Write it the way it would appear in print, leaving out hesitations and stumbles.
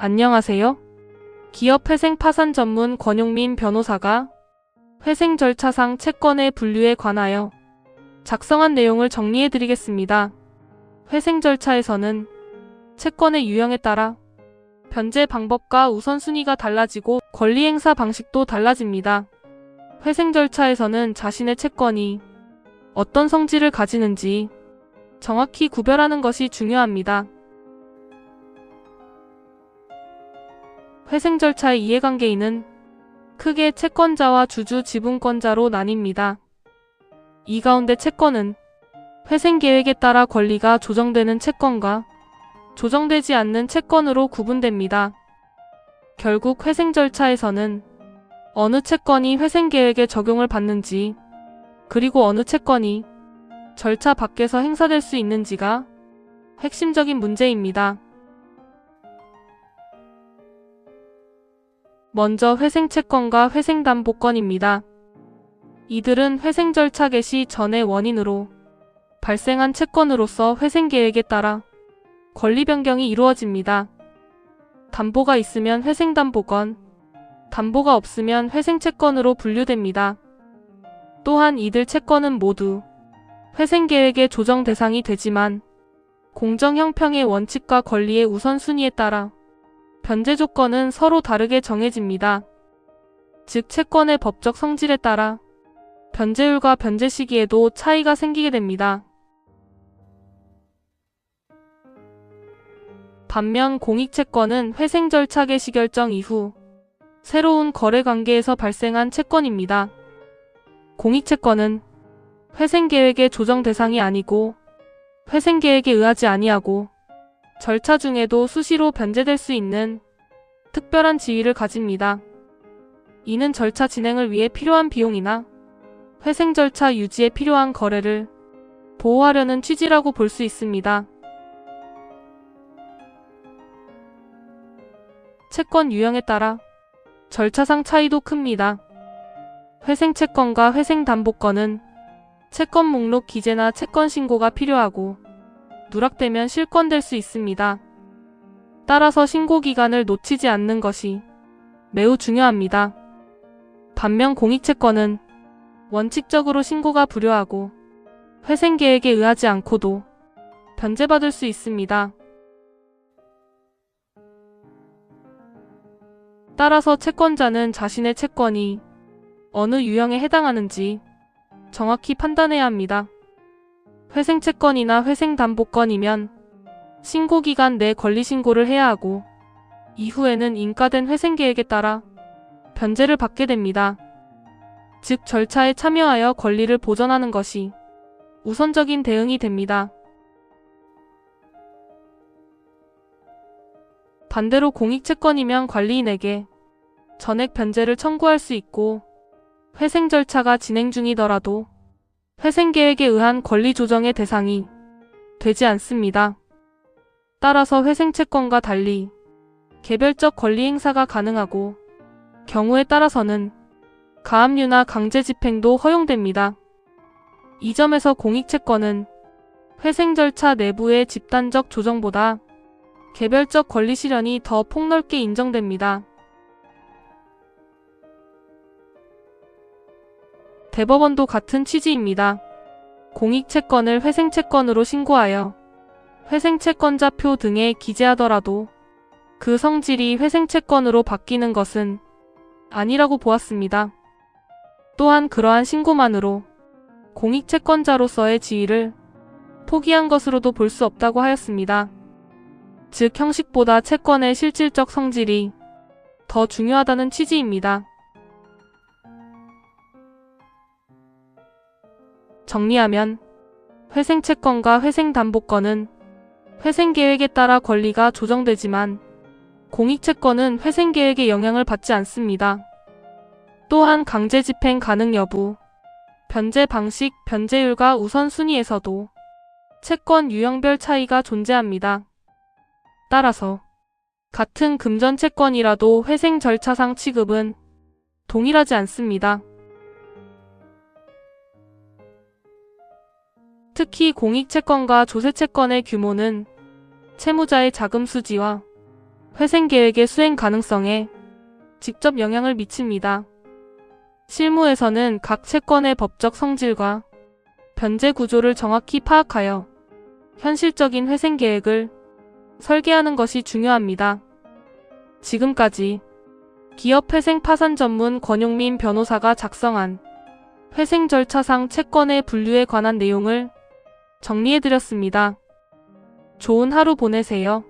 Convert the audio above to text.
안녕하세요. 기업 회생 파산 전문 권용민 변호사가 회생 절차상 채권의 분류에 관하여 작성한 내용을 정리해 드리겠습니다. 회생 절차에서는 채권의 유형에 따라 변제 방법과 우선순위가 달라지고 권리 행사 방식도 달라집니다. 회생 절차에서는 자신의 채권이 어떤 성질을 가지는지 정확히 구별하는 것이 중요합니다. 회생 절차의 이해관계인은 크게 채권자와 주주 지분권자로 나뉩니다. 이 가운데 채권은 회생 계획에 따라 권리가 조정되는 채권과 조정되지 않는 채권으로 구분됩니다. 결국 회생 절차에서는 어느 채권이 회생 계획에 적용을 받는지, 그리고 어느 채권이 절차 밖에서 행사될 수 있는지가 핵심적인 문제입니다. 먼저 회생채권과 회생담보권입니다. 이들은 회생 절차 개시 전의 원인으로 발생한 채권으로서 회생 계획에 따라 권리 변경이 이루어집니다. 담보가 있으면 회생담보권, 담보가 없으면 회생채권으로 분류됩니다. 또한 이들 채권은 모두 회생 계획의 조정 대상이 되지만 공정 형평의 원칙과 권리의 우선순위에 따라 변제 조건은 서로 다르게 정해집니다. 즉 채권의 법적 성질에 따라 변제율과 변제 시기에도 차이가 생기게 됩니다. 반면 공익채권은 회생 절차 개시 결정 이후 새로운 거래 관계에서 발생한 채권입니다. 공익채권은 회생 계획의 조정 대상이 아니고 회생 계획에 의하지 아니하고 절차 중에도 수시로 변제될 수 있는 특별한 지위를 가집니다. 이는 절차 진행을 위해 필요한 비용이나 회생 절차 유지에 필요한 거래를 보호하려는 취지라고 볼 수 있습니다. 채권 유형에 따라 절차상 차이도 큽니다. 회생채권과 회생담보권은 채권 목록 기재나 채권 신고가 필요하고 누락되면 실권될 수 있습니다. 따라서 신고 기간을 놓치지 않는 것이 매우 중요합니다. 반면 공익채권은 원칙적으로 신고가 불효하고 회생 계획에 의하지 않고도 변제받을 수 있습니다. 따라서 채권자는 자신의 채권이 어느 유형에 해당하는지 정확히 판단해야 합니다. 회생채권이나 회생담보권이면 신고기간 내 권리신고를 해야 하고 이후에는 인가된 회생계획에 따라 변제를 받게 됩니다. 즉 절차에 참여하여 권리를 보전하는 것이 우선적인 대응이 됩니다. 반대로 공익채권이면 관리인에게 전액 변제를 청구할 수 있고 회생 절차가 진행 중이더라도 회생계획에 의한 권리 조정의 대상이 되지 않습니다. 따라서 회생채권과 달리 개별적 권리 행사가 가능하고 경우에 따라서는 가압류나 강제 집행도 허용됩니다. 이 점에서 공익채권은 회생 절차 내부의 집단적 조정보다 개별적 권리 실현이 더 폭넓게 인정됩니다. 대법원도 같은 취지입니다. 공익채권을 회생채권으로 신고하여 회생채권자표 등에 기재하더라도 그 성질이 회생채권으로 바뀌는 것은 아니라고 보았습니다. 또한 그러한 신고만으로 공익채권자로서의 지위를 포기한 것으로도 볼 수 없다고 하였습니다. 즉 형식보다 채권의 실질적 성질이 더 중요하다는 취지입니다. 정리하면 회생채권과 회생담보권은 회생계획에 따라 권리가 조정되지만 공익채권은 회생계획의 영향을 받지 않습니다. 또한 강제집행 가능 여부, 변제 방식, 변제율과 우선순위에서도 채권 유형별 차이가 존재합니다. 따라서 같은 금전채권이라도 회생 절차상 취급은 동일하지 않습니다. 특히 공익채권과 조세채권의 규모는 채무자의 자금 수지와 회생 계획의 수행 가능성에 직접 영향을 미칩니다. 실무에서는 각 채권의 법적 성질과 변제 구조를 정확히 파악하여 현실적인 회생 계획을 설계하는 것이 중요합니다. 지금까지 기업 회생 파산 전문 권용민 변호사가 작성한 회생 절차상 채권의 분류에 관한 내용을 정리해드렸습니다. 좋은 하루 보내세요.